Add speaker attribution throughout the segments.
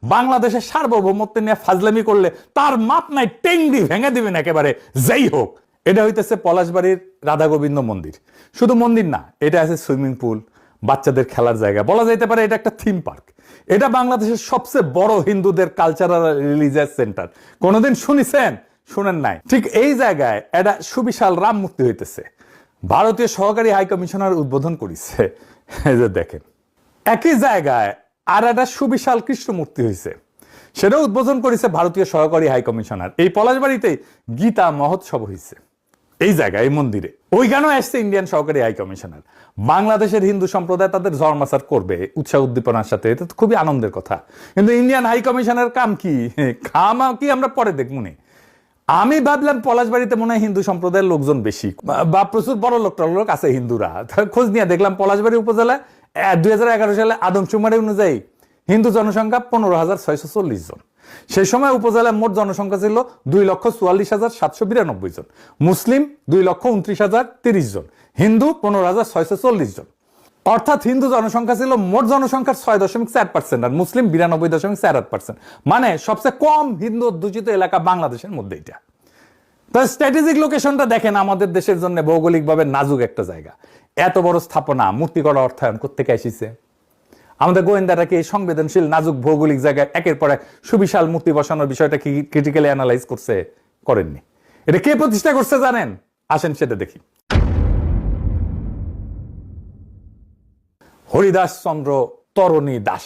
Speaker 1: বাংলাদেশের সার্বভৌমত্ব নিয়ে ফাজলামি করলে তার মাপ নাই, টেংরি ভেঙে দিবেন একেবারে। যাই হোক, এটা হইতেছে পলাশবাড়ির রাধা গোবিন্দ মন্দির। শুধু মন্দির না, এটা আছে সুইমিং পুল, বাচ্চাদের খেলার জায়গা, বলা যাইতে পারে এটা একটা থিম পার্ক। এটা বাংলাদেশের সবচেয়ে বড় হিন্দুদের কালচারাল রিলিজিয়াস সেন্টার। কোনোদিন শুনেছেন? শুনেন নাই। ঠিক এই জায়গায় এটা সুবিশাল রাম মূর্তি হইতেছে। ভারতীয় সহকারী হাই কমিশনার উদ্বোধন করেছে। এই যে দেখেন, একই জায়গায় আর একটা সুবিশাল কৃষ্ণ মূর্তি হয়েছে, সেটা উদ্বোধন করেছে ভারতীয় সহকারী হাই কমিশনার। এই পলাশবাড়িতেই গীতা মহোৎসব হয়েছে, এই জায়গায়, এই মন্দিরে। ওইখানেও আসছে ইন্ডিয়ান সহকারী হাই কমিশনার। বাংলাদেশের হিন্দু সম্প্রদায় তাদের জন্মাচার করবে উৎসাহ উদ্দীপনার সাথে, এটা তো খুবই আনন্দের কথা। কিন্তু ইন্ডিয়ান হাই কমিশনার কাম কি, খামা কি আমরা পরে দেখবো নি। আমি ভাবলাম পলাশবাড়িতে মনে হয় হিন্দু সম্প্রদায়ের লোকজন বেশি, বা প্রচুর বড় লোক আছে হিন্দুরা। খোঁজ নিয়ে দেখলাম পলাশবাড়ি উপজেলায় 2011 সালে আদমশুমারি অনুযায়ী হিন্দু জনসংখ্যা 15,640 জন। সেই সময় উপজেলায় মোট জনসংখ্যা ছিল 2,44,792 জন, মুসলিম 2,29,030 জন, হিন্দু 15,640 জন। অর্থাৎ হিন্দু জনসংখ্যা ছিল মোট জনসংখ্যার 6.4% আর মুসলিম 92.48%। মানে সবচেয়ে কম হিন্দু অধ্যুষিত এলাকা বাংলাদেশের মধ্যে এটা। তো স্ট্র্যাটেজিক লোকেশনটা দেখেন, আমাদের দেশের জন্য ভৌগোলিকভাবে নাজুক একটা জায়গা। এত বড় স্থাপনা, মূর্তি করা অর্থায়ন কোত্থেকে আসিছে? আমাদের গোয়েন্দারা কি এই সংবেদনশীল নাজুক ভৌগোলিক জায়গায় একের পর এক সুবিশাল মূর্তি বসানোর বিষয়টা কি ক্রিটিক্যালি অ্যানালাইজ করছে? করেননি। এটা কে প্রতিষ্ঠা করছে জানেন? আসেন সেটা দেখি। হরিদাস চন্দ্র তরণী দাস,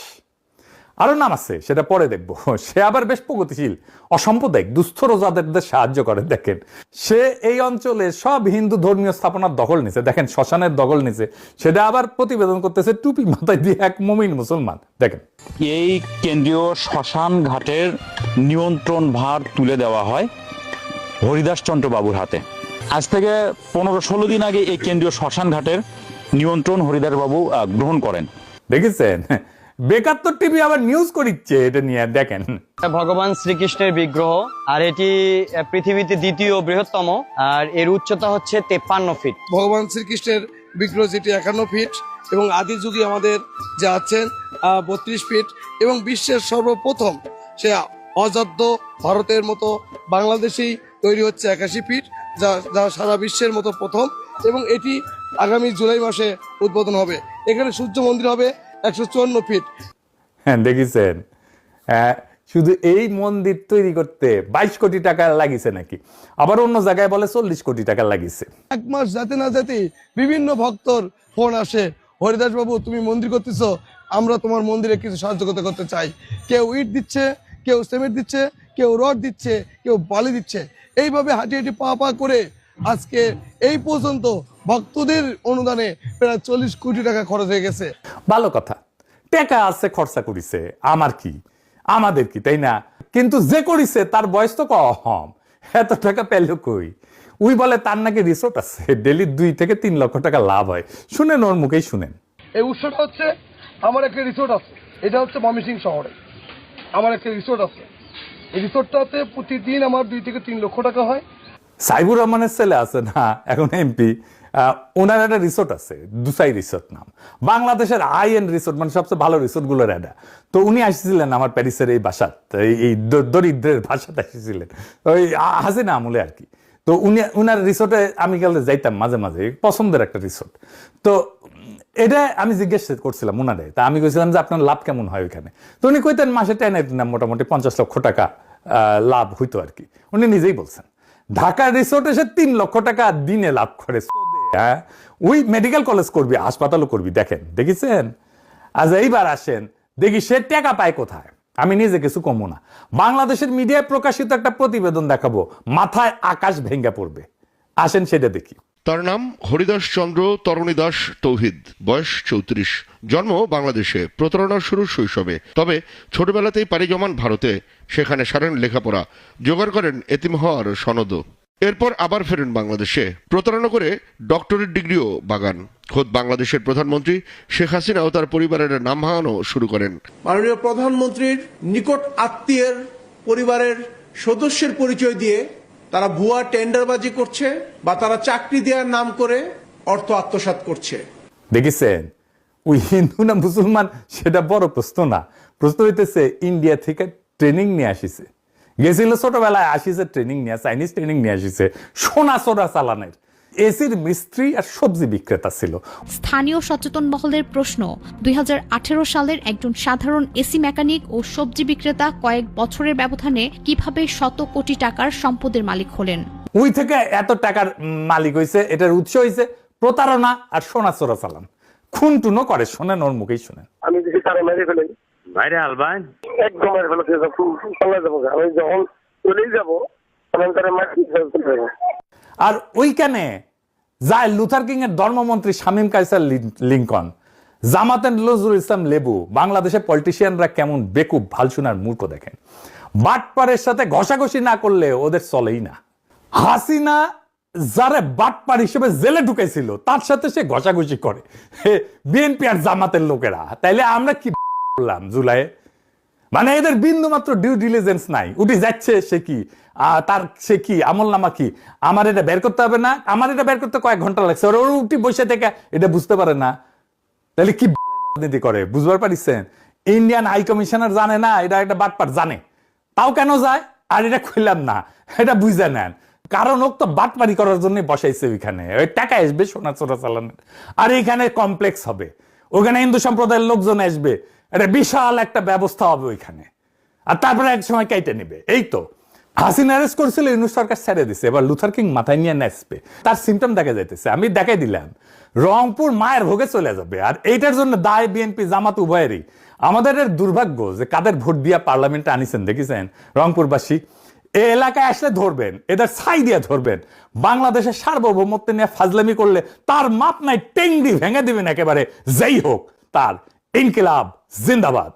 Speaker 1: আরো নাম আছে, সেটা পরে দেখবো। সে আবার বেশ প্রগতিশীল, অসাম্প্রদায়িক, দুস্থ রোজাদারদের সাহায্য করে। দেখেন, সে এই অঞ্চলে সব হিন্দু ধর্মীয় স্থাপনার দখল নিছে। দেখেন, শ্মশানের দখল নিছে, সেটা আবার প্রতিবেদন করতেছে টুপি মাথায় দিয়ে এক মুমিন মুসলমান। দেখেন,
Speaker 2: এই কেন্দ্রীয় শ্মশান ঘাটের নিয়ন্ত্রণ ভার তুলে দেওয়া হয় হরিদাস চন্দ্র বাবুর হাতে। আজ থেকে 15-16 দিন আগে এই কেন্দ্রীয় শ্মশান ঘাটের নিয়ন্ত্রণ হরিদাস বাবু গ্রহণ করেন।
Speaker 1: দেখেছেন, বেকাত্তর টিভি আবার নিউজ করিচ্ছে এটা নিয়ে। দেখেন,
Speaker 3: ভগবান শ্রীকৃষ্ণের বিগ্রহ, আর এটি পৃথিবীতে দ্বিতীয় বৃহত্তম, আর এর উচ্চতা হচ্ছে 53 ফিট।
Speaker 4: ভগবান শ্রীকৃষ্ণের বিগ্রহ যেটি 51 ফিট এবং আদি যুগে আমাদের যে আছেন 32 ফিট, এবং বিশ্বের সর্বপ্রথম সে অযোধ্য ভারতের মতো বাংলাদেশেই তৈরি হচ্ছে 81 ফিট, যা সারা বিশ্বের মতো প্রথম। এবং এটি আগামী জুলাই মাসে উদ্বোধন হবে। এখানে সূর্য মন্দির হবে 154 ফিট।
Speaker 1: হ্যাঁ, দেখেছেন, শুধু এই মন্দির তৈরি করতে 22 কোটি টাকা লাগিছে নাকি, আবার অন্য জায়গায় বলে 40 কোটি টাকা লাগিছে।
Speaker 4: এক মাস যেতে না যেতে বিভিন্ন ভক্তর ফোন আসে, হরিদাস বাবু তুমি মন্দির করতেছো, আমরা তোমার মন্দিরে কিছু সাহায্য করতে চাই। কেউ ইট দিচ্ছে, কেউ সিমেন্ট দিচ্ছে, কেউ রড দিচ্ছে, কেউ বালি দিচ্ছে। এইভাবে হাঁটি হাঁটি পা করে আজকে এই পর্যন্ত ভক্তদের অনুদানে প্রায় 40 কোটি টাকা খরচ হয়ে গেছে।
Speaker 1: ভালো কথা, টাকা আছে, খরচা করিছে, আমার কি, আমাদের কি, তাই না? কিন্তু যে করিছে তার বয়স তো কম, এত টাকা পেল কই? উই বলে তার নাকি রিসোর্ট আছে, ডেলি 2 থেকে 3 লক্ষ টাকা লাভ হয়। শুনেন, ওর মুখেই শুনেন।
Speaker 4: এই উৎসটা হচ্ছে, আমার একটা রিসোর্ট আছে, এটা হচ্ছে ময়মনসিংহ শহরে আমার একটা রিসোর্ট আছে। এই রিসোর্টটাতে প্রতিদিন আমার 2 থেকে 3 লক্ষ টাকা হয়।
Speaker 1: সাইবুর রহমানের ছেলে আছে না, এখন এমপি, ওনার একটা রিসোর্ট আছে, দুসাই রিসোর্ট নাম, বাংলাদেশের হাই এন্ড রিসোর্ট, মানে সবচেয়ে ভালো রিসোর্ট গুলোর একটা। তো উনি আসছিলেন আমার প্যারিসের এই বাসাত, এই দরিদ্রের বাসাতে আসছিলেন, ওই হাসিনা আমলে আর কি। তো উনার রিসোর্টে আমি গেলে যাইতাম মাঝে মাঝে, পছন্দের একটা রিসোর্ট। তো এটা আমি জিজ্ঞেস করছিলাম উনারে, তা আমি কইছিলাম যে আপনার লাভ কেমন হয় ওইখানে? তো উনি কইতেন মাসে টেনে মোটামুটি 50 লক্ষ টাকা লাভ হইতো আর কি। উনি নিজেই বলছেন ঢাকার রিসোর্টে সে 3 লক্ষ টাকা দিনে লাভ করে। হ্যাঁ, ওই মেডিকেল কলেজ করবি, হাসপাতালও করবি। দেখেন, দেখেছেন? আজ এইবার আসেন দেখি সে টাকা পায় কোথায়। আমি নিজে কিছু কমো না, বাংলাদেশের মিডিয়ায় প্রকাশিত একটা প্রতিবেদন দেখাবো, মাথায় আকাশ ভেঙ্গে পড়বে। আসেন সেটা দেখি।
Speaker 5: তার নাম হরিদাস চন্দ্র তরণী দাস তৌহিদ, বয়স 34, জন্ম বাংলাদেশে, প্রতারণার শুরু শৈশবে। তবে ছোটবেলাতেই পাড়ি জমান ভারতে, সেখানে সারেন লেখাপড়া, জোগাড় করেন এতিম হওয়ার সনদও। এরপর আবার ফেরেন বাংলাদেশে, প্রতারণা করে ডক্টরেট ডিগ্রিও বাগান। খোদ বাংলাদেশের প্রধানমন্ত্রী শেখ হাসিনাও তার পরিবারের নাম ভাঙানো শুরু করেন।
Speaker 6: মাননীয় প্রধানমন্ত্রীর নিকট আত্মীয়ের পরিবারের সদস্যের পরিচয় দিয়ে তারা ভুয়া টেন্ডারবাজি করছে বা তারা চাকরি দেওয়ার নাম করে অর্থ আত্মসাৎ করছে।
Speaker 1: দেখেছেন, ওই হিন্দু না মুসলমান সেটা বড় প্রশ্ন না, প্রশ্ন হইতেছে ইন্ডিয়া থেকে ট্রেনিং নিয়ে আসিছে, গেছিল ছোটবেলায়, আসিছে ট্রেনিং নিয়ে, চাইনিজ ট্রেনিং নিয়ে আসিছে সোনা সোনা চালানের। এসির মিস্ত্রি আর সবজি বিক্রেতা ছিল।
Speaker 7: স্থানীয় সচেতন মহলের প্রশ্ন, 2018 সালের একজন সাধারণ এসি মেকানিক ও সবজি বিক্রেতা কয়েক বছরের ব্যবধানে কিভাবে শত কোটি টাকার সম্পদের মালিক হলেন?
Speaker 1: ওই থেকে এত টাকার মালিক হয়েছে, এটার উৎস হয়েছে প্রতারণা আর সোনা চোরা চালান। খুন টুনো করে, শোনেন ওর মুখেই শোনেন।
Speaker 8: আমি যদি তারা মেরে ফেলেন
Speaker 2: ভাইরে আলবান
Speaker 8: একদম মেরে ফেলেছে, পাল্লা যাবো, আমি যখন চলেই যাবো তখন তারা মারি।
Speaker 1: আর ওইখানে যায় লুথার কিং এর ধর্মমন্ত্রী শামীম কায়সার লিঙ্কন, জামাতের নজরুল ইসলাম লেবু। বাংলাদেশের পলিটিশিয়ানরা কেমন বেকুব, ভালসুনার মূর্খ দেখেন। বাটপারের সাথে ঘষাঘষি না করলে ওদের চলেই না। হাসিনা যারে বাটপার হিসেবে জেলে ঢুকেছিল তার সাথে সে ঘষাঘষি করে বিএনপি আর জামাতের লোকেরা। তাইলে আমরা কি করলাম জুলাইয়ে? মানে এদের বিন্দু মাত্র ডিউ ডিলিজেন্স নাই। উঠে যাচ্ছে সে কি, তার সে কি আমল নামা কি, আমার এটা বের করতে হবে না, আমার এটা বের করতে কয়েক ঘন্টা লাগছে, ওর উঠি বসে থেকে এটা বুঝতে পারে না। তাহলে কি রাজনীতি করে বুঝবার পারিছেন? ইন্ডিয়ান হাই কমিশনার জানে না এটা একটা বাটপার, জানে, তাও কেন যায়? আর এটা খুললাম না, এটা বুঝে নেন। কারণ ওক তো বাটপারি করার জন্য বসাইছে ওইখানে, ওই টাকা আসবে সোনা চোরা চালানের। আর এইখানে কমপ্লেক্স হবে, ওখানে হিন্দু সম্প্রদায়ের লোকজন আসবে, এটা বিশাল একটা ব্যবস্থা হবে ওইখানে। আর তারপরে এক সময় কেটে নিবে। এই তো হাসিনা অ্যারেস্ট করেছিল, ইউনূস সরকার ছেড়ে দিছে, এবার লুথার কিং মাথায় নিয়ে নাচবে। তার সিমটম দেখা যাইতেছে, আমি দেখাই দিলাম, রংপুর মায়ের ভোগে চলে যাবে। আর এইটার জন্য দায় বিএনপি জামাত উভয়েরই। আমাদের দুর্ভাগ্য যে কাদের ভোট দিয়া পার্লামেন্টে আনিছেন দেখেছেন রংপুরবাসী। এই এলাকায় আসলে ধরবেন, এদের ছাই দিয়ে ধরবেন। বাংলাদেশের সার্বভৌমত্ব নিয়ে ফাজলামি করলে তার মাপ নাই, টেংরি ভেঙে দিবেন একেবারে। যেই হোক তার। ইনকিলাব জিন্দাবাদ।